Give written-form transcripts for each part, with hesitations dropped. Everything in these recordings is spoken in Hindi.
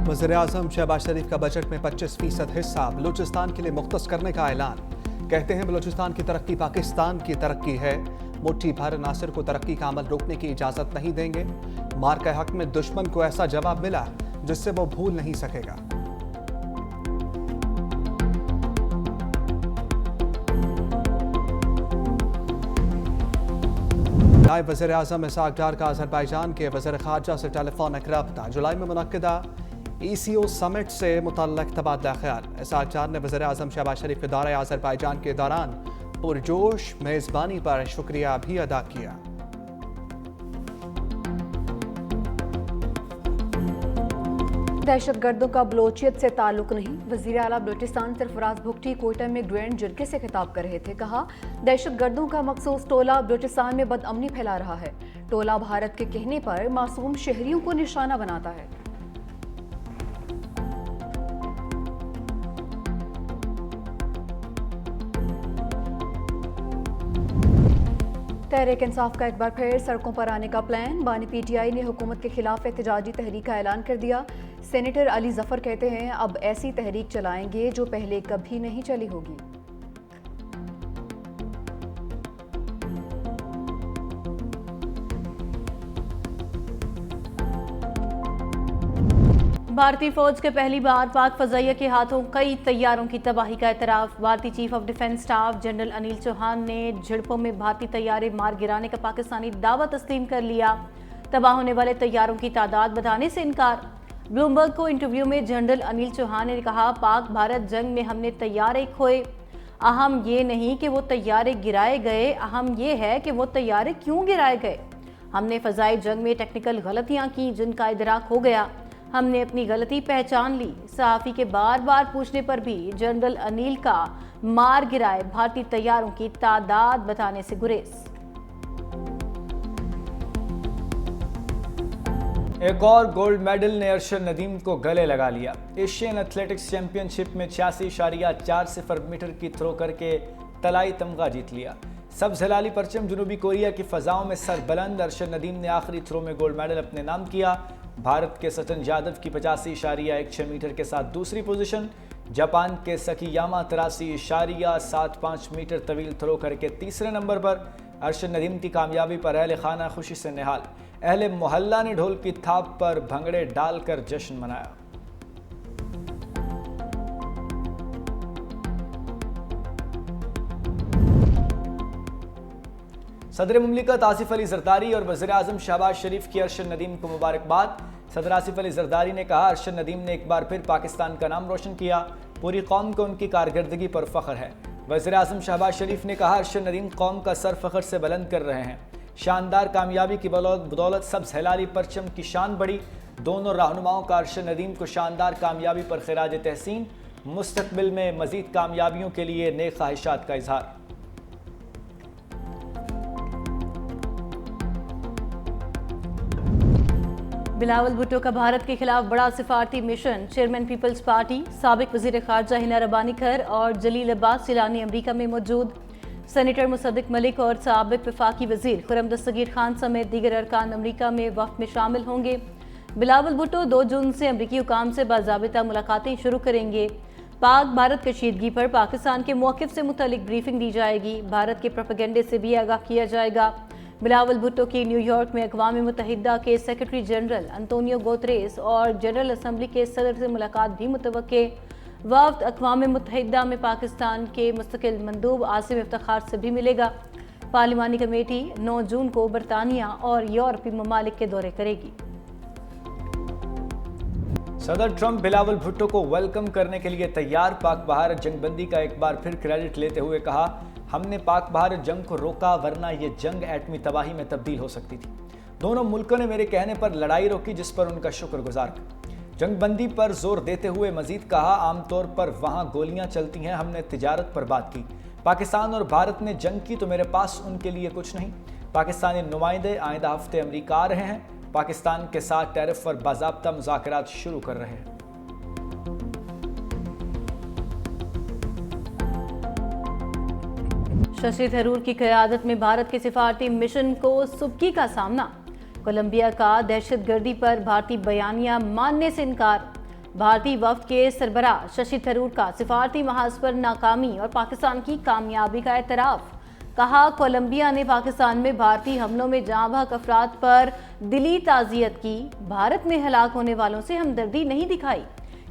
वज़ीर-ए-आज़म शहबाज शरीफ का बजट में 25% हिस्सा बलूचिस्तान के लिए मुख्तस करने का ऐलान। कहते हैं बलूचिस्तान की तरक्की पाकिस्तान की तरक्की है। मुट्ठी भर नासिर को तरक्की का अमल रोकने की इजाजत नहीं देंगे। मार के हक में दुश्मन को ऐसा जवाब मिला जिससे वो भूल नहीं सकेगा। नायब वज़ीर-ए-आज़म इसहाक डार का अज़रबैजान के वज़ीर ख़ारजा से टेलीफोनिक रब्ता। जुलाई में मुनक्किदा ECO समिट से मुतल्लक तबादला ख्याल। इसहाक डार ने वज़ीर-ए-आज़म शहबाज शरीफ के दौरे अज़रबैजान के दौरान पुरजोश मेज़बानी पर शुक्रिया भी अदा किया। दहशतगर्दों का बलोचियत से ताल्लुक नहीं। वज़ीर आला बलूचिस्तान सरफराज भुट्टी कोयटा में ग्रैंड जरगे से खिताब कर रहे थे। कहा, दहशतगर्दों का मखसूस टोला बलूचिस्तान में बदअमनी फैला रहा है। टोला भारत के कहने पर मासूम शहरियों को निशाना बनाता है। तहरीक इंसाफ का एक बार फिर सड़कों पर आने का प्लान। बानी PTI ने हुकूमत के खिलाफ एहतजाजी तहरीक का ऐलान कर दिया। सेनेटर अली जफर कहते हैं, अब ऐसी तहरीक चलाएंगे जो पहले कभी नहीं चली होगी। भारतीय फौज के पहली बार पाक फजाइया के हाथों कई तैयारों की तबाही का एतराफ़। भारतीय chief of defence staff general Anil Chauhan ने झड़पों में भारतीय तैयारे मार गिराने का पाकिस्तानी दावा तस्लीम कर लिया। तबाह होने वाले तैयारों की तादाद बढ़ाने से इनकार। ब्लूमबर्ग को इंटरव्यू में जनरल अनिल चौहान ने कहा, पाक भारत जंग में हमने तैयारे खोए। अहम ये नहीं कि वो तैयारे गिराए गए, अहम ये है कि वो तैयारे क्यों गिराए गए। हमने फ़ज़ाई जंग में टेक्निकल गलतियाँ की जिनका इदराक हो गया। हमने अपनी गलती पहचान ली। सहाफ़ी के बार बार पूछने पर भी जनरल अनिल का मार गिराए भारतीय तैयारों की तादाद बताने से गुरेज। एक और गोल्ड मेडल ने अरशद नदीम को गले लगा लिया। एशियन एथलेटिक्स चैंपियनशिप में 86.40 मीटर की थ्रो करके तलाई तमगा जीत लिया। सब्ज़ हिलाली परचम जुनूबी कोरिया की फ़ज़ाओं में सरबलंद। अरशद नदीम ने आखिरी थ्रो में गोल्ड मेडल अपने नाम किया। भारत के सचिन यादव की 85.16 मीटर के साथ दूसरी पोजीशन। जापान के सकीयामा 83.75 मीटर तवील थ्रो करके तीसरे नंबर पर। अरशद नदीम की कामयाबी पर अहले खाना खुशी से निहाल। अहले मोहल्ला ने ढोल की थाप पर भंगड़े डालकर जश्न मनाया। सदर मुमलिकत आसिफ अली जरदारी और वज़ीर-ए-आज़म शहबाज शरीफ की अरशद नदीम को मुबारकबाद। सदर आसिफ अली जरदारी ने कहा, अरशद नदीम ने एक बार फिर पाकिस्तान का नाम रोशन किया। पूरी कौम को उनकी कारकर्दगी पर फ़ख्र है। वज़ीर-ए-आज़म शहबाज शरीफ ने कहा, अरशद नदीम कौम का सर फ़ख्र से बुलंद कर रहे हैं। शानदार कामयाबी की बदौलत सब्ज़ हिलाली परचम की शान बढ़ी। दोनों रहनुमाओं का अरशद नदीम को शानदार कामयाबी पर खिराज तहसीन। मुस्तक़बिल में मज़ीद कामयाबियों के लिए नेक ख्वाहिशात का इज़हार। बिलावल भुट्टो का भारत के खिलाफ बड़ा सिफारती मिशन। चेयरमैन पीपल्स पार्टी, साबिक वज़ीर ख़ारजा हिना रब्बानी खर और जलील अब्बास जिलानी अमरीका में मौजूद। सेनेटर मुसद्दिक मलिक और साबिक वफाकी वज़ीर खुर्रम दस्तगीर खान समेत दीगर अरकान अमरीका में वफ़द में शामिल होंगे। बिलावल भुट्टो 2 जून से अमरीकी हुकाम से बाज़ाबिता मुलाकातें शुरू करेंगे। पाक भारत कशीदगी पर पाकिस्तान के मौक़िफ़ से मुतल्लिक ब्रीफिंग दी जाएगी। भारत के प्रोपेगेंडे से भी आगाह किया जाएगा। बिलावल भुट्टो की न्यूयॉर्क में अक़वाम मुत्तहिदा के सेक्रेटरी जनरल अंतोनियो गुतेरेस और जनरल असम्बली के सदर से मुलाकात भी मुतवक्के। वफ़द अक़वाम मुत्तहिदा में पाकिस्तान के मुस्तकिल मंदूब आसिम इफ्तिखार से भी मिलेगा। पार्लिमानी कमेटी 9 जून को बरतानिया और यूरोपीय ममालिक के दौरे करेगी। सदर ट्रंप बिलावल भुट्टो को वेलकम करने के लिए तैयार। पाक भारत जंगबंदी का एक बार फिर क्रेडिट लेते हुए कहा, हमने पाक भारत जंग को रोका वरना ये जंग एटमी तबाही में तब्दील हो सकती थी। दोनों मुल्कों ने मेरे कहने पर लड़ाई रोकी जिस पर उनका शुक्रगुजार। जंगबंदी पर जोर देते हुए मजीद कहा, आमतौर पर वहाँ गोलियाँ चलती हैं, हमने तिजारत पर बात की। पाकिस्तान और भारत ने जंग की तो मेरे पास उनके लिए कुछ नहीं। पाकिस्तानी नुमाइंदे आइंदा हफ्ते अमरीका आ रहे हैं। पाकिस्तान के साथ टैरिफ पर बाज़ाब्ता मुज़ाकरात शुरू कर रहे हैं। शशि थरूर की क़यादत में भारत के सिफारती मिशन को सुबकी का सामना। कोलंबिया का दहशतगर्दी पर भारतीय बयानिया मानने से इनकार। भारतीय वफ्द के सरबराह शशि थरूर का सिफारती महाज पर नाकामी और पाकिस्तान की कामयाबी का एतराफ़। कहा, कोलंबिया ने पाकिस्तान में भारतीय हमलों में जाँ बहक अफराद पर दिली ताज़ियत की, भारत में हलाक होने वालों से हमदर्दी नहीं दिखाई।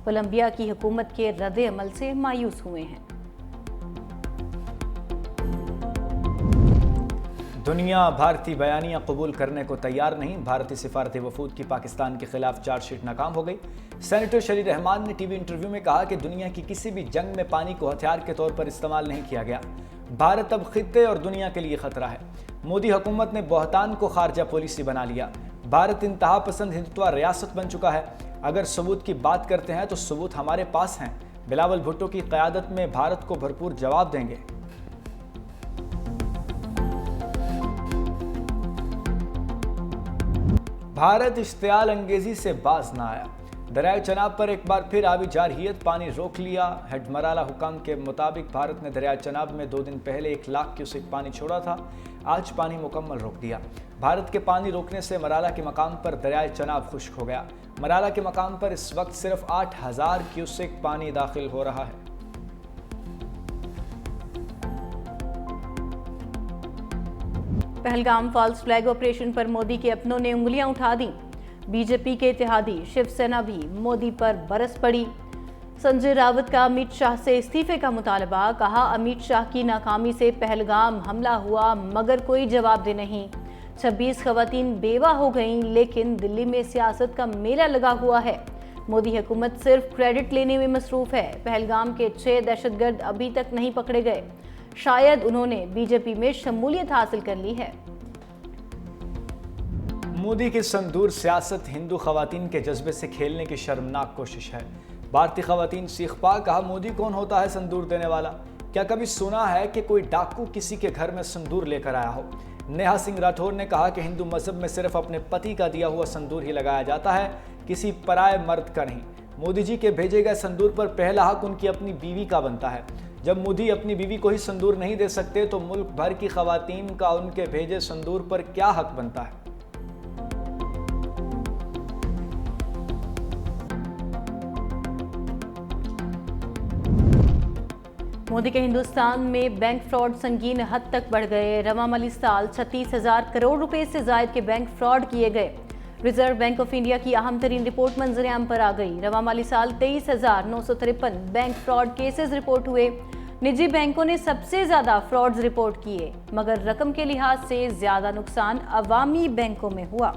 कोलंबिया की हुकूमत के रद्द अमल से मायूस हुए हैं। दुनिया भारतीय बयानियां कबूल करने को तैयार नहीं। भारतीय सिफारती वफूद की पाकिस्तान के खिलाफ चार्जशीट नाकाम हो गई। सेनेटर शरी रहमान ने टीवी इंटरव्यू में कहा कि दुनिया की किसी भी जंग में पानी को हथियार के तौर पर इस्तेमाल नहीं किया गया। भारत अब खित्ते और दुनिया के लिए खतरा है। मोदी हुकूमत ने बहतान को खारजा पॉलिसी बना लिया। भारत इंतहा पसंद हिंदुत्व रियासत बन चुका है। अगर सबूत की बात करते हैं तो सबूत हमारे पास हैं। बिलावल भुट्टो की क़यादत में भारत को भरपूर जवाब देंगे। भारत इश्तियाल अंगेजी से बाज न आया। दरियाए चनाब पर एक बार फिर आबी जारहियत पानी रोक लिया। हेड मराला हुकाम के मुताबिक भारत ने दरियाए चनाब में 2 दिन पहले 1 लाख क्यूसेक पानी छोड़ा था। आज पानी मुकम्मल रोक दिया। भारत के पानी रोकने से मराला के मकाम पर दरियाए चनाब खुश्क हो गया। मराला के मकाम पर इस वक्त सिर्फ 8000 क्यूसेक पानी दाखिल हो रहा है। पहलगाम फॉल्स फ्लैग ऑपरेशन पर मोदी के अपनों ने उंगलियां उठा दी। बीजेपी के इत्तेहादी शिवसेना भी मोदी पर बरस पड़ी। संजय रावत का अमित शाह से इस्तीफे का मुतालबा। कहा, अमित शाह की नाकामी से पहलगाम हमला हुआ मगर कोई जवाबदेह नहीं। 26 खवातीन बेवा हो गईं, लेकिन दिल्ली में सियासत का मेला लगा हुआ है। मोदी हुकूमत सिर्फ क्रेडिट लेने में मसरूफ है। पहलगाम के 6 दहशतगर्द अभी तक नहीं पकड़े गए। शायद उन्होंने बीजेपी में शमूलियत हासिल कर ली है। मोदी की संदूर सियासत हिंदू खवातीन के जज्बे से खेलने की शर्मनाक कोशिश है। भारतीय खवातीन सीख पा। कहा, मोदी कौन होता है संदूर देने वाला? क्या कभी सुना है कि कोई डाकू किसी के घर में संदूर लेकर आया हो? नेहा सिंह राठौर ने कहा कि हिंदू मजहब में सिर्फ अपने पति का दिया हुआ संदूर ही लगाया जाता है, किसी पराये मर्द का नहीं। मोदी जी के भेजे गए संदूर पर पहला हक उनकी अपनी बीवी का बनता है। जब मोदी अपनी बीवी को ही संदूर नहीं दे सकते तो मुल्क भर की खवातीन का उनके भेजे संदूर पर क्या हक बनता है? मोदी के हिंदुस्तान में बैंक फ्रॉड संगीन हद तक बढ़ गए। रवा माली साल 36,000 करोड़ रुपए से जायद के बैंक फ्रॉड किए गए। रिजर्व बैंक ऑफ इंडिया की अहम तरीन रिपोर्ट मंजर-ए-आम पर आ गई। रवा माली साल 23,953 बैंक फ्रॉड केसेस रिपोर्ट हुए। निजी बैंकों ने सबसे ज्यादा फ्रॉड्स रिपोर्ट किए, मगर रकम के लिहाज से ज्यादा नुकसान अवामी बैंकों में हुआ।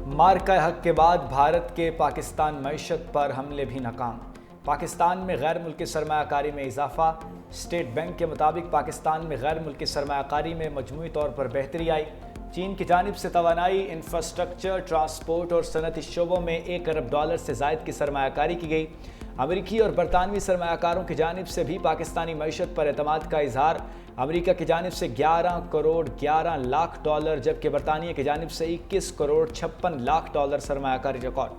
मार्का हक के बाद भारत के पाकिस्तान मईशत पर हमले भी नाकाम। पाकिस्तान में गैर मुल्की सरमायाकारी में इजाफा। स्टेट बैंक के मुताबिक पाकिस्तान में गैर मुल्की सरमायाकारी में मजमूई तौर पर बेहतरी आई। चीन की जानिब से तवानाई, इंफ्रास्ट्रक्चर, ट्रांसपोर्ट और सनती शोबों में $1 अरब से जायद की सरमायाकारी की गई। अमरीकी और बरतानवी सरमायाकारों की जानिब से भी पाकिस्तानी मईशत पर एतमाद का इजहार। अमरीका की जानिब से $11 करोड़ 11 लाख, जबकि बरतानिया की जानिब से $21 करोड़ 56 लाख सरमायाकारी रिकॉर्ड।